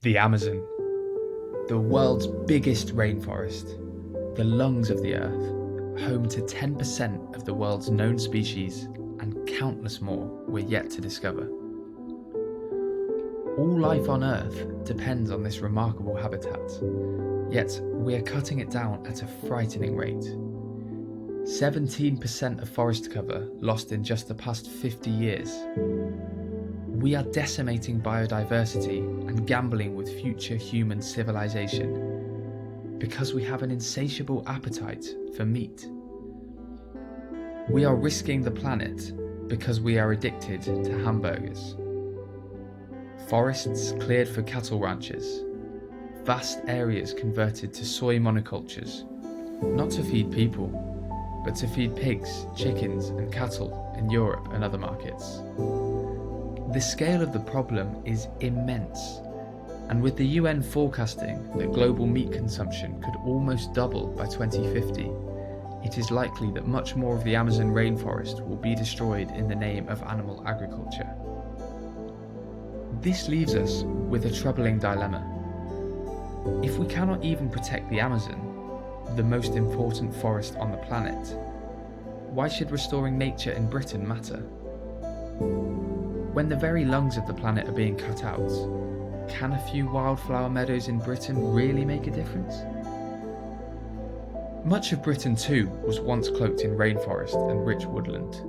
The Amazon, the world's biggest rainforest, the lungs of the earth, home to 10% of the world's known species and countless more we're yet to discover. All life on Earth depends on this remarkable habitat, yet we are cutting it down at a frightening rate. 17% of forest cover lost in just the past 50 years. We are decimating biodiversity and gambling with future human civilization because we have an insatiable appetite for meat. We are risking the planet because we are addicted to hamburgers. Forests cleared for cattle ranches, vast areas converted to soy monocultures, not to feed people, but to feed pigs, chickens and cattle in Europe and other markets. The scale of the problem is immense, and with the UN forecasting that global meat consumption could almost double by 2050, it is likely that much more of the Amazon rainforest will be destroyed in the name of animal agriculture. This leaves us with a troubling dilemma. If we cannot even protect the Amazon, the most important forest on the planet, why should restoring nature in Britain matter? When the very lungs of the planet are being cut out, can a few wildflower meadows in Britain really make a difference? Much of Britain too was once cloaked in rainforest and rich woodland,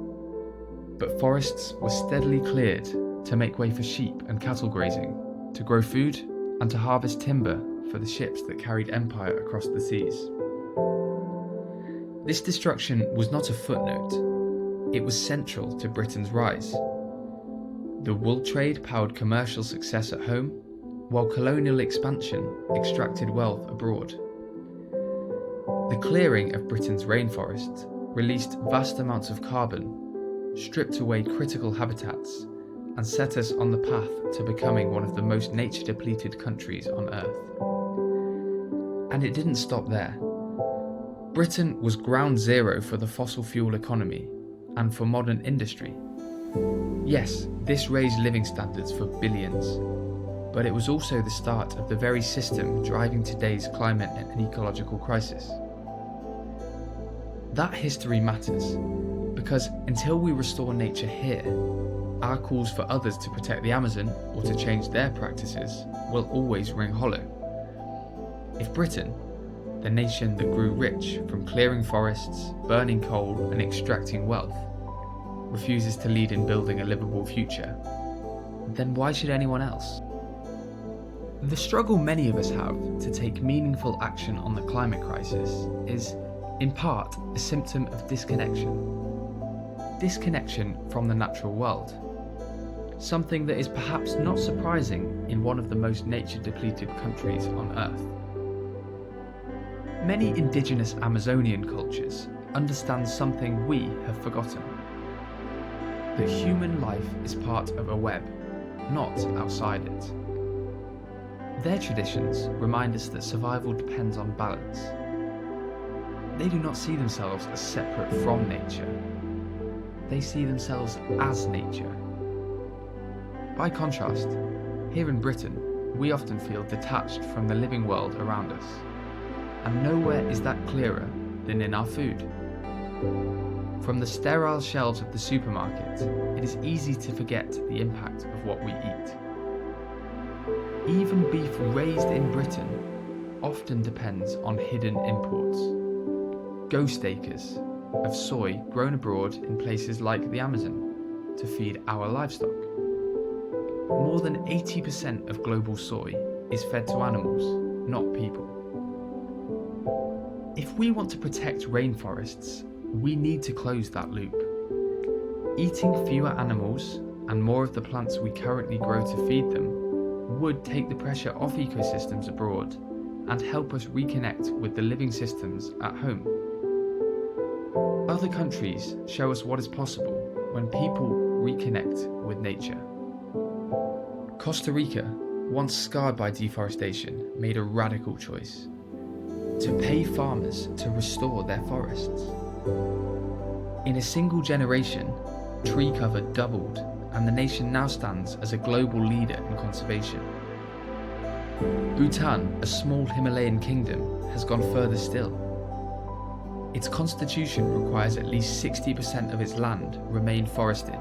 but forests were steadily cleared to make way for sheep and cattle grazing, to grow food and to harvest timber for the ships that carried empire across the seas. This destruction was not a footnote, it was central to Britain's rise. The wool trade powered commercial success at home, while colonial expansion extracted wealth abroad. The clearing of Britain's rainforests released vast amounts of carbon, stripped away critical habitats, and set us on the path to becoming one of the most nature-depleted countries on Earth. And it didn't stop there. Britain was ground zero for the fossil fuel economy and for modern industry. Yes, this raised living standards for billions, but it was also the start of the very system driving today's climate and ecological crisis. That history matters, because until we restore nature here, our calls for others to protect the Amazon or to change their practices will always ring hollow. If Britain, the nation that grew rich from clearing forests, burning coal and extracting wealth, refuses to lead in building a livable future, then why should anyone else? The struggle many of us have to take meaningful action on the climate crisis is, in part, a symptom of disconnection. Disconnection from the natural world. Something that is perhaps not surprising in one of the most nature-depleted countries on Earth. Many indigenous Amazonian cultures understand something we have forgotten. That human life is part of a web, not outside it. Their traditions remind us that survival depends on balance. They do not see themselves as separate from nature. They see themselves as nature. By contrast, here in Britain, we often feel detached from the living world around us. And nowhere is that clearer than in our food. From the sterile shelves of the supermarket, it is easy to forget the impact of what we eat. Even beef raised in Britain often depends on hidden imports. Ghost acres of soy grown abroad in places like the Amazon to feed our livestock. More than 80% of global soy is fed to animals, not people. If we want to protect rainforests, we need to close that loop. Eating fewer animals and more of the plants we currently grow to feed them would take the pressure off ecosystems abroad and help us reconnect with the living systems at home. Other countries show us what is possible when people reconnect with nature. Costa Rica, once scarred by deforestation, made a radical choice: to pay farmers to restore their forests. In a single generation, tree cover doubled, and the nation now stands as a global leader in conservation. Bhutan, a small Himalayan kingdom, has gone further still. Its constitution requires at least 60% of its land remain forested.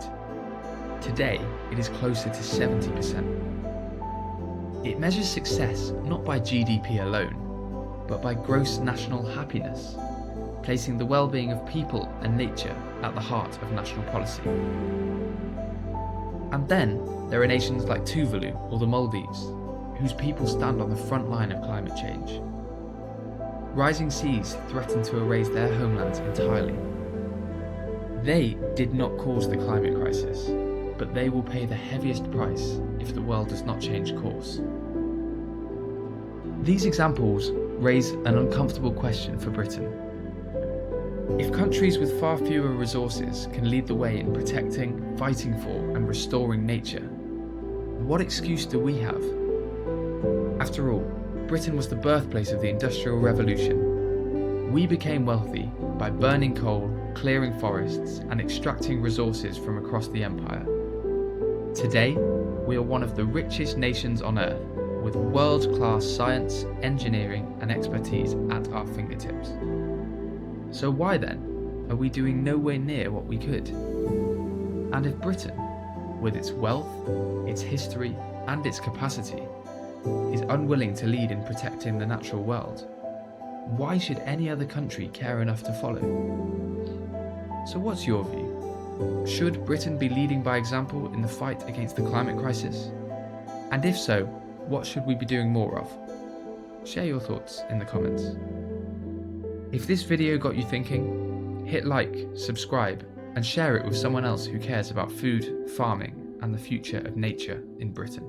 Today, it is closer to 70%. It measures success not by GDP alone, but by gross national happiness, placing the well-being of people and nature at the heart of national policy. And then there are nations like Tuvalu or the Maldives, whose people stand on the front line of climate change. Rising seas threaten to erase their homelands entirely. They did not cause the climate crisis, but they will pay the heaviest price if the world does not change course. These examples raise an uncomfortable question for Britain. If countries with far fewer resources can lead the way in protecting, fighting for, and restoring nature, what excuse do we have? After all, Britain was the birthplace of the Industrial Revolution. We became wealthy by burning coal, clearing forests, and extracting resources from across the empire. Today, we are one of the richest nations on Earth, with world-class science, engineering, and expertise at our fingertips. So why then are we doing nowhere near what we could? And if Britain, with its wealth, its history, and its capacity, is unwilling to lead in protecting the natural world, why should any other country care enough to follow? So what's your view? Should Britain be leading by example in the fight against the climate crisis? And if so, what should we be doing more of? Share your thoughts in the comments. If this video got you thinking, hit like, subscribe, and share it with someone else who cares about food, farming, and the future of nature in Britain.